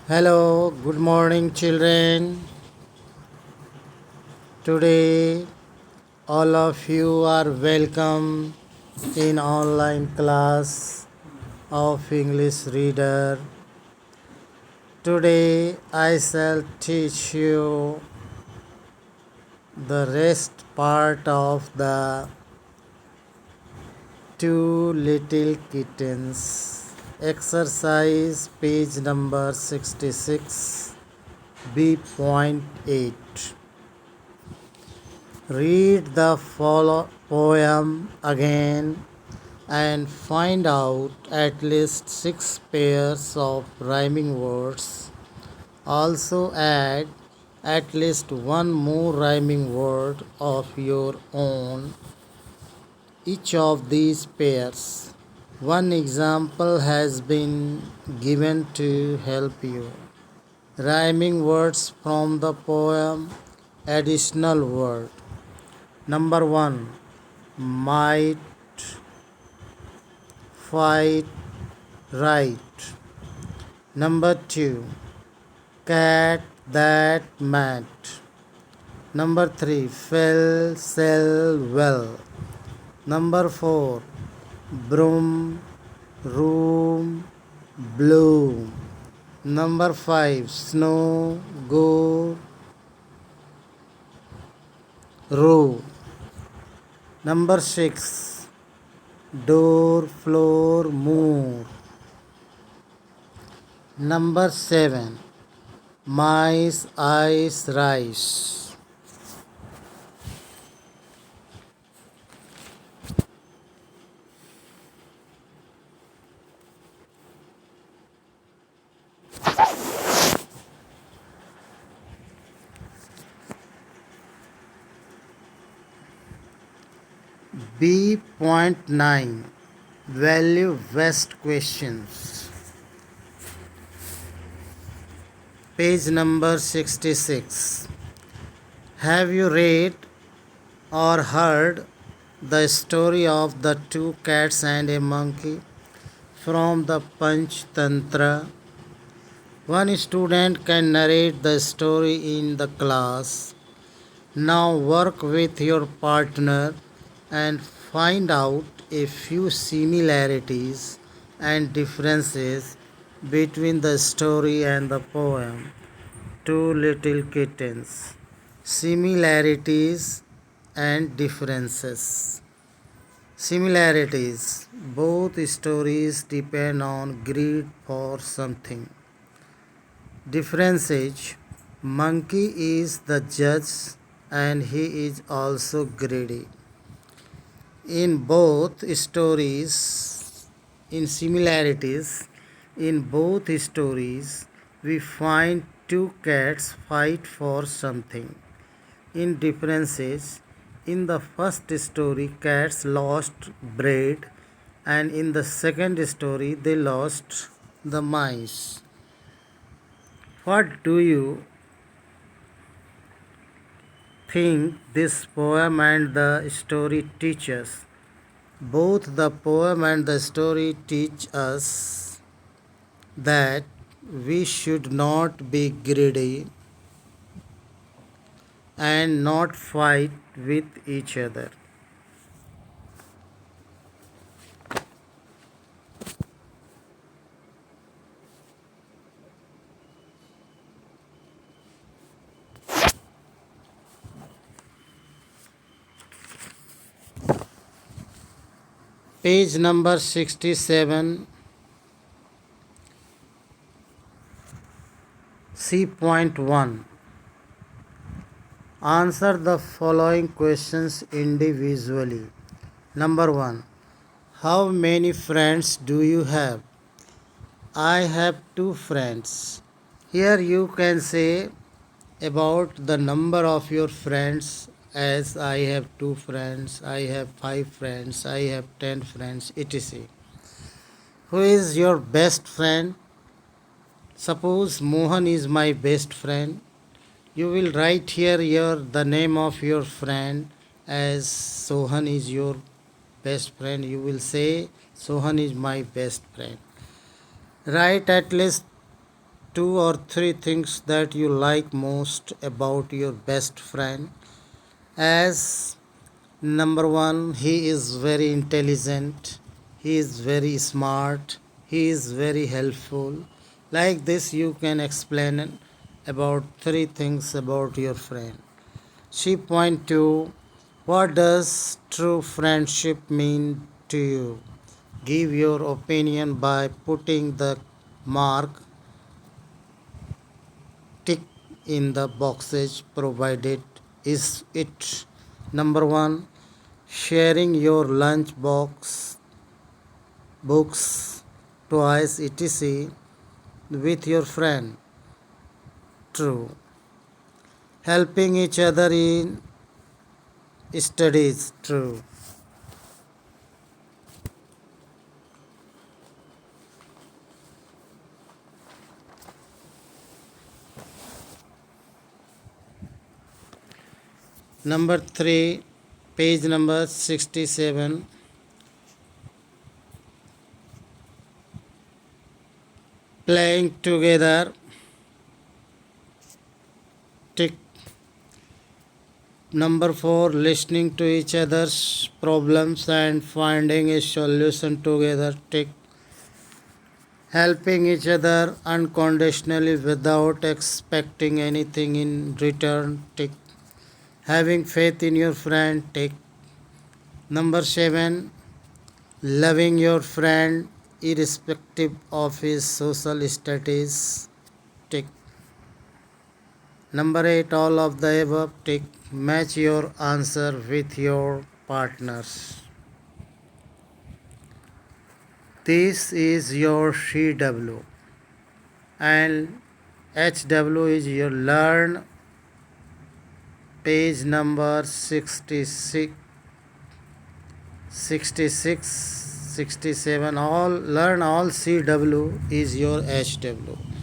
Hello, good morning, children. Today, all of you are welcome in online class of English Reader. Today, I shall teach you the rest part of the Two Little Kittens. Exercise page number 66, B.8. Read the poem again and find out at least 6 pairs of rhyming words. Also add at least one more rhyming word of your own each of these pairs. One example has been given to help you. Rhyming words from the poem. Additional word. Number 1. Might, fight, right. Number 2. Cat that mat. Number 3. Fell, sell, well. Number 4. Broom, room, bloom. Number 5. Snow, go, row. Number 6. Door, floor, more. Number 7. Mice, ice, rice. B.9. Value West questions. Page number 66. Have you read or heard the story of the two cats and a monkey from the Panch Tantra? One student can narrate the story in the class. Now work with your partner and find out a few similarities and differences between the story and the poem Two Little Kittens. Similarities and differences. Similarities. Both stories depend on greed for something. Differences. Monkey is the judge and he is also greedy. In both stories, in similarities, in both stories, we find two cats fight for something. In differences, in the first story, cats lost bread, and in the second story, they lost the mice. What do you think this poem and the story teach us? Both the poem and the story teach us that we should not be greedy and not fight with each other. Page number 67, C.1. Answer the following questions individually. Number 1. How many friends do you have? I have 2 friends. Here you can say about the number of your friends as I have 2 friends, I have 5 friends, I have 10 friends, etc. Who is your best friend? Suppose Mohan is my best friend. You will write here the name of your friend as Sohan is your best friend. You will say Sohan is my best friend. Write at least two or three things that you like most about your best friend. As number one, he is very intelligent, he is very smart, he is very helpful. Like this, you can explain about three things about your friend. She point to what does true friendship mean to you? Give your opinion by putting the mark tick in the boxes provided. Is it number one, sharing your lunch box, books, toys, etc. with your friend? True. Helping each other in studies? True. Number three, page number 67. Playing together, tick. Number four, listening to each other's problems and finding a solution together, tick. Helping each other unconditionally without expecting anything in return, tick. Having faith in your friend, tick. Number seven, loving your friend irrespective of his social status, tick. Number 8, all of the above, tick. Match your answer with your partners. This is your CW and HW is your learn, page number 66, 66, 67. All learn all CW is your HW.